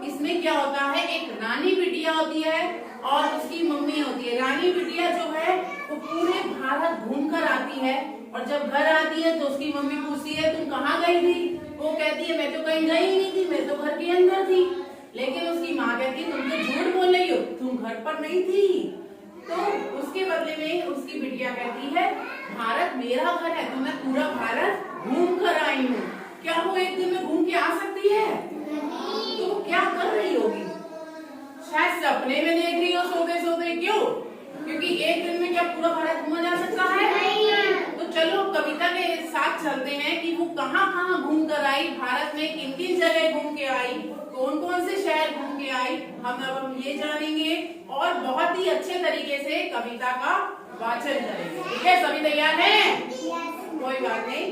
इसमें क्या होता है, एक रानी बिटिया होती है और उसकी मम्मी होती है। रानी बिटिया जो है वो पूरे भारत घूम कर आती है और जब घर आती है तो उसकी मम्मी पूछती है तुम कहाँ गई थी? वो कहती है मैं तो कहीं गई नहीं थी, मैं तो घर के अंदर थी। लेकिन उसकी माँ कहती है तुम तो झूठ बोल रही हो, तुम घर पर नहीं थी। तो उसके बदले में उसकी बिटिया कहती है भारत मेरा घर है तो मैं पूरा भारत घूम कर आई हूँ। क्या वो एक दिन में घूम के आ सकती है? तो वो क्या कर रही होगी? शायद सपने में देख रही हो सोते सोते। क्यों? क्योंकि एक दिन में क्या पूरा भारत घूमा जा सकता है? तो चलो कविता के साथ चलते हैं कि वो कहाँ कहाँ घूम कर आई, भारत में किन किन जगह घूम के आई, कौन कौन से शहर घूम के आई, हम ये जानेंगे और बहुत ही अच्छे तरीके से कविता का वाचन करेंगे। ठीक है, सभी तैयार हैं? कोई बात नहीं।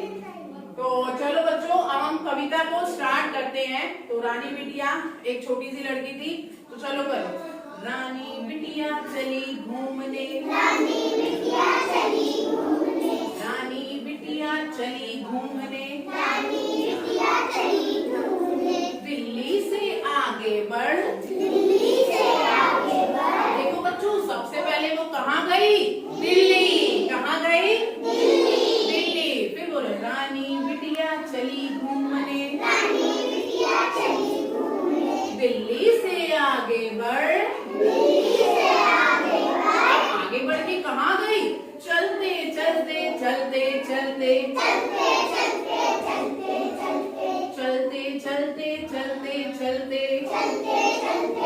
तो चलो बच्चों, अब हम कविता को स्टार्ट करते हैं। तो रानी बिटिया एक छोटी सी लड़की थी, तो चलो करो। रानी बिटिया चली घूमने, रानी बिटिया चली घूमने, रानी बिटिया चली घूमने, रानी बिटिया चली घूमने, दिल्ली से आगे बढ़, दिल्ली से आगे बढ़। देखो बच्चों, सबसे पहले वो कहाँ गई? दिल्ली। कहाँ गई? दिल्ली। फिर बोलो रानी बिटिया चली घूमने, रानी बिटिया चली घूमने, दिल्ली से आगे बढ़, दिल्ली से आगे बढ़। आगे बढ़ के कहाँ गई? चलते चलते चलते चलते चलते चलते चलते चलते चलते चलते चलते चलते चलते चलते चलते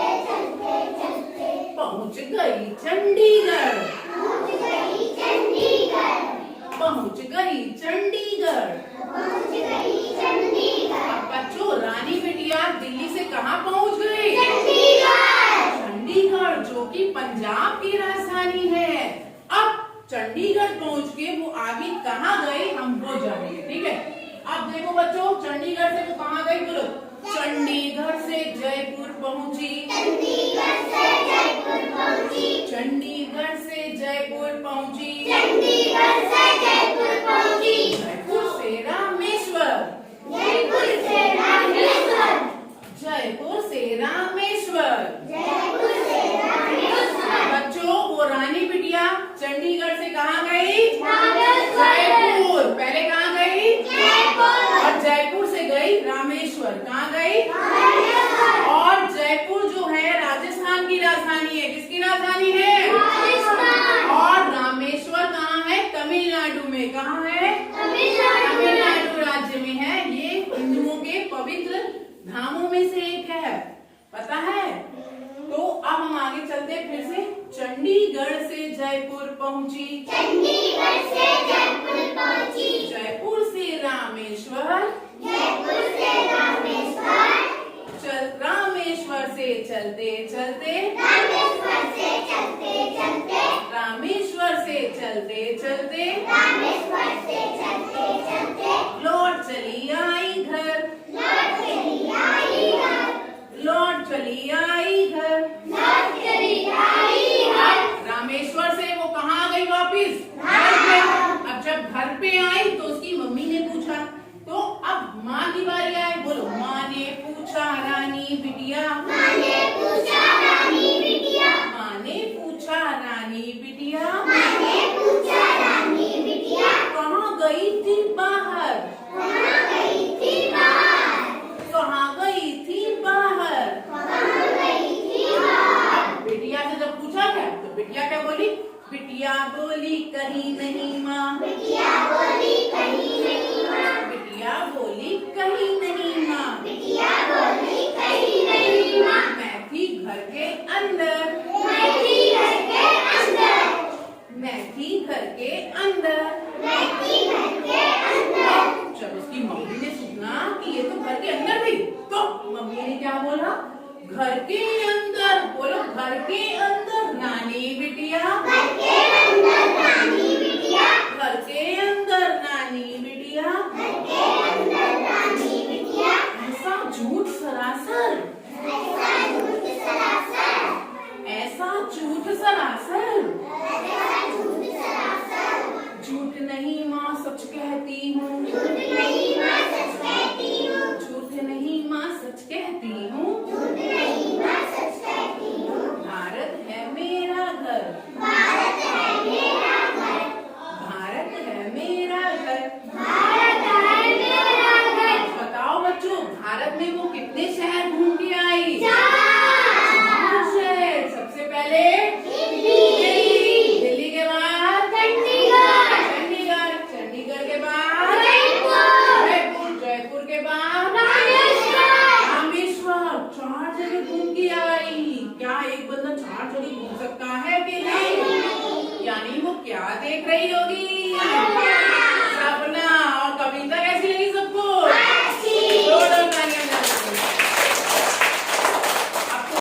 चलते पहुँच गई चंडीगढ़, पहुंच गई चंडीगढ़, पहुँच गई चंडीगढ़। पहुंच गई चंडीगढ़। अब बच्चों, रानी बिटिया दिल्ली से कहाँ पहुँच गई? चंडीगढ़, चंडीगढ़, जो कि पंजाब की राजधानी है। अब चंडीगढ़ पहुँच के वो आगे कहाँ गए हम वो जानेंगे। ठीक है, अब देखो बच्चों, चंडीगढ़ से वो कहाँ गई? बोलो। चंडीगढ़ से जयपुर पहुँची, चंडीगढ़ से जयपुर पहुंची, चंडीगढ़ से जयपुर पहुँची, चंडीगढ़ से जयपुर पहुंची, जयपुर से रामेश्वर, जयपुर से रामेश्वर, जयपुर से रामेश्वर। जयपुर से रामेश्वर। बच्चों, वो रानी बिटिया चंडीगढ़ से कहाँ गई? रामेश्वर। जयपुर। पहले कहाँ गई? जयपुर, और जयपुर से गई रामेश्वर। कहाँ गई? रामेश्वर, और जयपुर जो है राजस्थान की राजधानी है। किसकी राजधानी है? राजस्थान। और रामेश्वर कहाँ है? तमिलनाडु में। कहाँ है? तमिलनाडु, तमिलनाडु राज्य में है। ये हिंदुओं के पवित्र धामों में से एक है, पता है? तो अब हम आगे चलते हैं फिर से। चंडीगढ़ से जयपुर पहुंची, चंडीगढ़ से जयपुर पहुंची, जयपुर से रामेश्वर, जयपुर से रामेश्वर, रामेश्वर से चलते चलते, रामेश्वर से चलते चलते, रामेश्वर से चलते चलते रामेश्वर से चलते चलते लौट चली आई घर, लौट चली आई घर, लौट चली आई घर। लौट चली आई घर। रामेश्वर से वो कहाँ गई वापिस? घर पे। अब जब घर पे आई तो उसकी मम्मी ने पूछा, तो अब माँ की बारी आई। बोलो, माँ ने पूछा रानी बिटिया, माँ ने पूछा रानी बिटिया, माँ ने पूछा रानी बिटिया, माँ ने पूछा रानी बिटिया, कहाँ गई थी बाहर? कहाँ गई थी बाहर? कहाँ गई थी बाहर? कहाँ गई थी बाहर? बिटिया से जब पूछा क्या, तो बिटिया क्या बोली? बिटिया बोली कहीं नहीं माँ, बिटिया बोली कहीं नहीं माँ, बिटिया बोली कहीं नहीं माँ, बिटिया बोली कहीं नहीं माँ। मैं थी घर के अंदर, मैं थी घर के अंदर, मैं थी घर के अंदर। मैं थी घर के अंदर। जब उसकी मम्मी ने सुना कि ये तो घर के अंदर थी, तो मम्मी ने क्या बोला? घर के अंदर। बोलो, घर के अंदर नानी बिटिया, घर के अंदर रानी बिटिया, घर के अंदर नानी बिटिया। घर के अंदर रानी बिटिया। ऐसा झूठ सरासर, ऐसा झूठ सरासर, ऐसा झूठ सरासर। ऐसा झूठ सरासर। झूठ नहीं माँ सच कहती हूँ, झूठ नहीं माँ सच कहती हूँ, झूठ नहीं माँ सच कहती हूँ। झूठ नहीं क्या देख रही होगी?